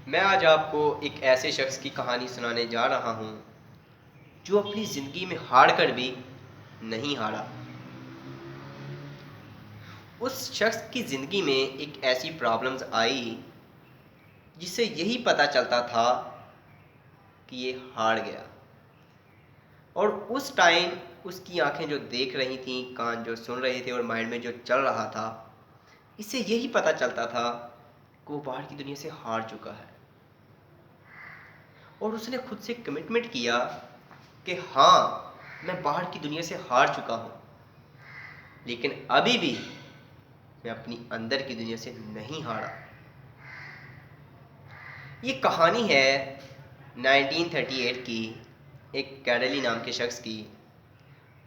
मैं आज आपको एक ऐसे शख्स की कहानी सुनाने जा रहा हूँ जो अपनी ज़िंदगी में हार कर भी नहीं हारा। उस शख्स की ज़िंदगी में एक ऐसी प्रॉब्लम्स आई जिससे यही पता चलता था कि ये हार गया। और उस टाइम उसकी आंखें जो देख रही थीं, कान जो सुन रहे थे और माइंड में जो चल रहा था, इससे यही पता चलता था कि वो बाहर की दुनिया से हार चुका है। और उसने खुद से कमिटमेंट किया कि हाँ, मैं बाहर की दुनिया से हार चुका हूँ, लेकिन अभी भी मैं अपनी अंदर की दुनिया से नहीं हारा। ये कहानी है 1938 की एक कैडली नाम के शख्स की,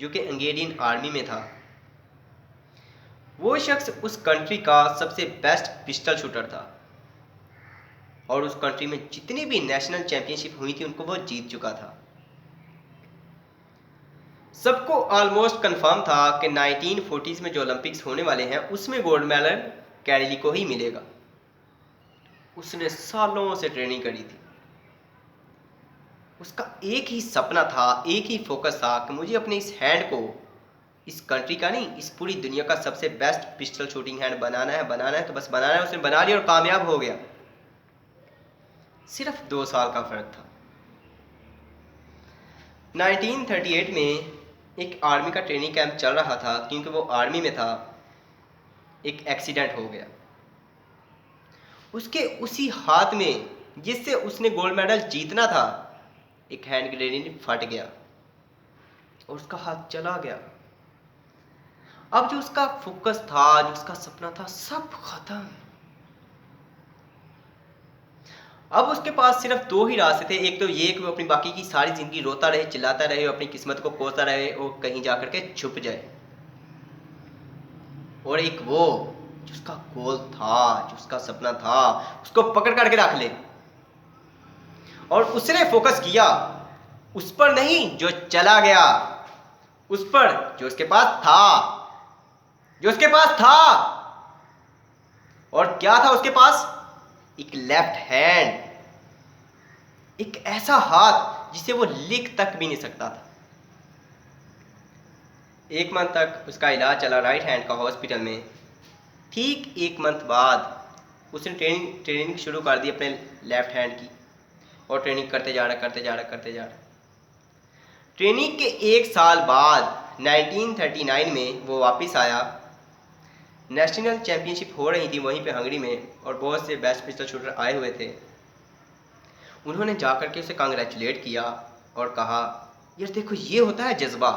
जो कि हंगेरियन आर्मी में था। वो शख्स उस कंट्री का सबसे बेस्ट पिस्टल शूटर था और उस कंट्री में जितनी भी नेशनल चैंपियनशिप हुई थी उनको वो जीत चुका था। सबको ऑलमोस्ट कंफर्म था कि 1940s में जो ओलंपिक्स होने वाले हैं उसमें गोल्ड मेडल कैडली को ही मिलेगा। उसने सालों से ट्रेनिंग करी थी। उसका एक ही सपना था, एक ही फोकस था कि मुझे अपने इस हैंड को इस कंट्री का नहीं, इस पूरी दुनिया का सबसे बेस्ट पिस्टल शूटिंग हैंड बनाना है तो बस बनाना है। उसने बना लिया और कामयाब हो गया। सिर्फ 2 साल का फर्क था। 1938 में एक आर्मी का ट्रेनिंग कैंप चल रहा था। क्योंकि वो आर्मी में था, एक एक्सीडेंट हो गया। उसके उसी हाथ में जिससे उसने गोल्ड मेडल जीतना था, एक हैंड ग्रेनेड फट गया और उसका हाथ चला गया। अब जो उसका फोकस था, जो उसका सपना था, सब खत्म। अब उसके पास सिर्फ 2 ही रास्ते थे। एक तो ये कि वो अपनी बाकी की सारी जिंदगी रोता रहे, चिल्लाता रहे, अपनी किस्मत को कोसता रहे और कहीं जाकर के छुप जाए। और एक वो जो उसका गोल था, जो उसका सपना था, उसको पकड़ करके रख ले। और उसने फोकस किया उस पर नहीं जो चला गया, उस पर जो उसके पास था, जो उसके पास था। और क्या था उसके पास? एक लेफ्ट हैंड, एक ऐसा हाथ जिसे वो लिख तक भी नहीं सकता था। 1 मंथ तक उसका इलाज चला राइट हैंड का हॉस्पिटल में। ठीक 1 मंथ बाद उसने ट्रेनिंग शुरू कर दी अपने लेफ्ट हैंड की और ट्रेनिंग करते जा रहा। ट्रेनिंग के 1 साल बाद 1939 में वो वापस आया। नेशनल चैंपियनशिप हो रही थी वहीं पे हंगरी में और बहुत से बेस्ट पिस्टल शूटर आए हुए थे। उन्होंने जाकर के उसे कांग्रेचुलेट किया और कहा, यार देखो, ये होता है जज्बा,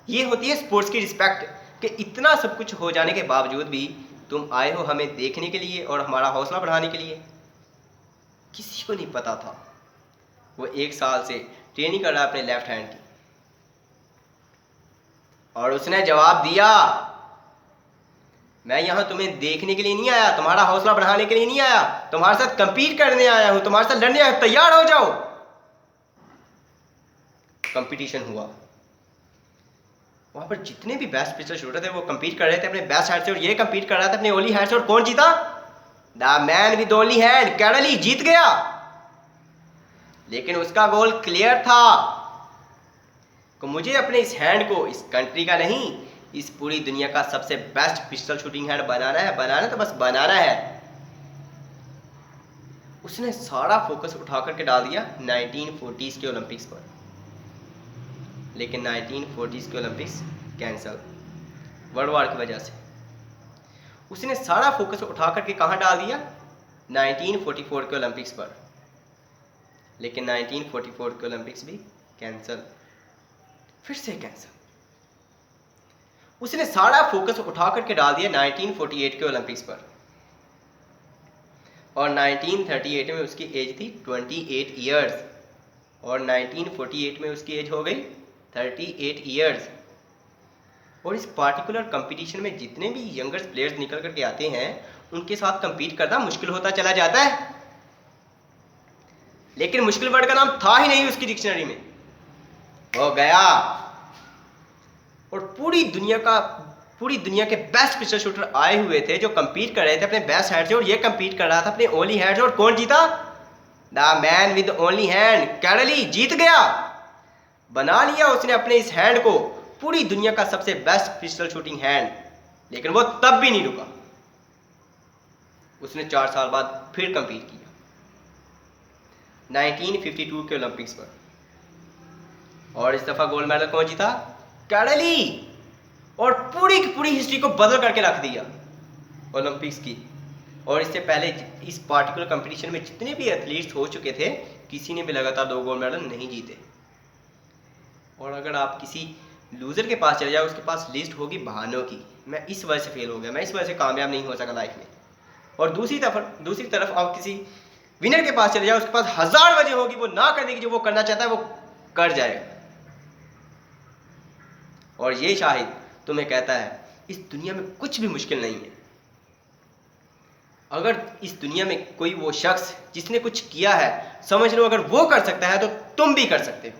ये होती है स्पोर्ट्स की रिस्पेक्ट, कि इतना सब कुछ हो जाने के बावजूद भी तुम आए हो हमें देखने के लिए और हमारा हौसला बढ़ाने के लिए। किसी को नहीं पता था वो 1 साल से ट्रेनिंग कर रहा है अपने लेफ्ट हैंड की। और उसने जवाब दिया, मैं यहां तुम्हें देखने के लिए नहीं आया, तुम्हारा हौसला बढ़ाने के लिए नहीं आया, तुम्हारे साथ कंपीट करने आया हूं, तुम्हारे साथ लड़ने आया हूं, तैयार हो जाओ। कंपटीशन हुआ। वहां पर जितने भी बेस्ट पिस्टल शूटर थे वो कंपीट कर रहे थे अपने बेस्ट हैंड से, और ये कंपीट कर रहा था अपने ओनली हैंड से। और कौन जीता? The man with only hand, कैडली जीत गया। लेकिन उसका गोल क्लियर था कि मुझे अपने इस हैंड को इस कंट्री का नहीं, इस पूरी दुनिया का सबसे बेस्ट पिस्टल शूटिंग हैंड बनाना तो बस बनाना है। उसने सारा फोकस उठा करके डाल दिया 1940s के ओलंपिक्स पर। लेकिन 1940s के ओलंपिक्स कैंसल, वर्ल्ड वॉर की वजह से। उसने सारा फोकस उठा करके कहाँ डाल दिया? 1944 के ओलंपिक्स पर। लेकिन 1944 के ओलंपिक्स भी कैंसल, फिर से कैंसल। उसने सारा फोकस उठा करके डाल दिया 1948 के ओलंपिक्स पर। और 1938 में उसकी एज थी 28 ईयर्स और 1948 में उसकी एज हो गई 38 ईयर्स। और इस पार्टिकुलर कंपटीशन में जितने भी यंगर प्लेयर्स निकल करके आते हैं उनके साथ कंपीट करना मुश्किल होता चला जाता है। लेकिन मुश्किल वर्ड का नाम था ही नहीं उसकी डिक्शनरी में। हो गया। और पूरी दुनिया के बेस्ट पिस्टल शूटर आए हुए थे जो कंपीट कर रहे थे अपने बेस्ट हैंड से, और ये कंपीट कर रहा था अपने ओनली हैंड से। और कौन जीता? The man with only hand, कैरली जीत गया। बना लिया उसने अपने इस हैंड को पूरी दुनिया का सबसे बेस्ट पिस्टल शूटिंग हैंड। लेकिन वो तब भी नहीं रुका, उसने 4 साल बाद फिर कंपीट किया 1952 के ओलंपिक्स पर, और इस दफा गोल्ड मेडल कौन जीता? कैरली। और पूरी की पूरी हिस्ट्री को बदल करके रख दिया ओलंपिक्स की। और इससे पहले इस पार्टिकुलर कंपटीशन में जितने भी एथलीट्स हो चुके थे, किसी ने भी लगातार 2 गोल्ड मेडल नहीं जीते। और अगर आप किसी लूजर के पास चले जाओ, उसके पास लिस्ट होगी बहानों की, मैं इस वजह से फेल हो गया, मैं इस वजह से कामयाब नहीं हो सका लाइफ में। और दूसरी तरफ आप किसी विनर के पास चले जाओ, उसके पास 1000 वजह होगी वो ना करने की, जो वो करना चाहता है वो कर जाएगा। और ये शाहिद तुम्हें कहता है इस दुनिया में कुछ भी मुश्किल नहीं है। अगर इस दुनिया में कोई वो शख्स जिसने कुछ किया है, समझ लो अगर वो कर सकता है तो तुम भी कर सकते हो।